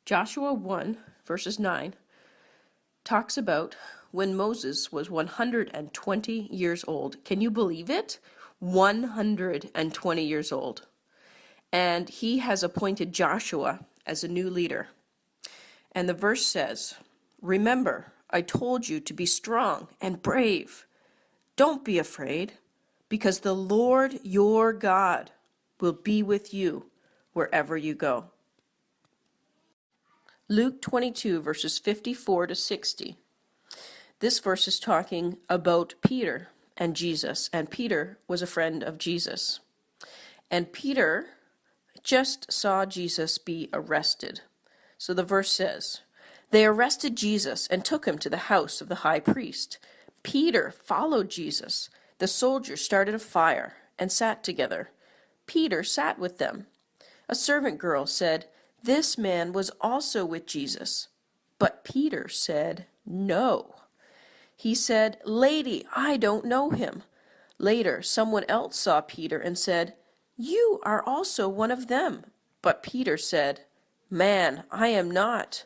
Joshua 1, verses 9, talks about when Moses was 120 years old. Can you believe it? 120 years old. And he has appointed Joshua as a new leader. And the verse says, "Remember, I told you to be strong and brave. Don't be afraid, because the Lord your God will be with you wherever you go." Luke 22, verses 54 to 60. This verse is talking about Peter and Jesus, and Peter was a friend of Jesus. And Peter just saw Jesus be arrested. So the verse says, "They arrested Jesus and took him to the house of the high priest. Peter followed Jesus. The soldiers started a fire and sat together. Peter sat with them. A servant girl said, 'This man was also with Jesus.' But Peter said, 'No.' He said, 'Lady, I don't know him.' Later, someone else saw Peter and said, 'You are also one of them.' But Peter said, 'Man, I am not.'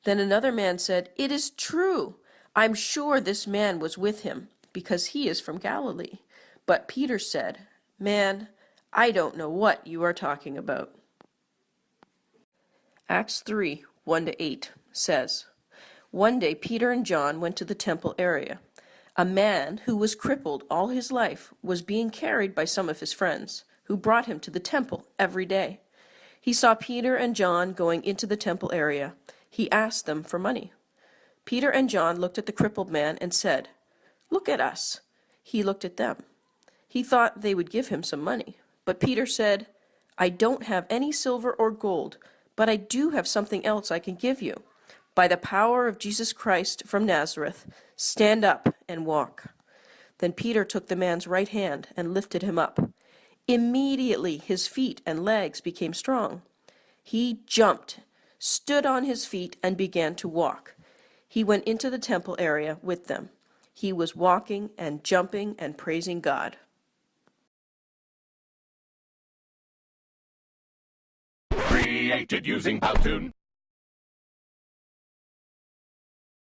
Then another man said, 'It is true. I'm sure this man was with him, because he is from Galilee.' But Peter said, 'Man, I don't know what you are talking about.'" Acts 3, 1-8 says, "One day Peter and John went to the temple area. A man who was crippled all his life was being carried by some of his friends, who brought him to the temple every day. He saw Peter and John going into the temple area. He asked them for money. Peter and John looked at the crippled man and said, 'Look at us.' He looked at them. He thought they would give him some money. But Peter said, 'I don't have any silver or gold, but I do have something else I can give you. By the power of Jesus Christ from Nazareth, stand up and walk.' Then Peter took the man's right hand and lifted him up. Immediately his feet and legs became strong. He jumped, stood on his feet, and began to walk. He went into the temple area with them. He was walking and jumping and praising God." Created using Powtoon.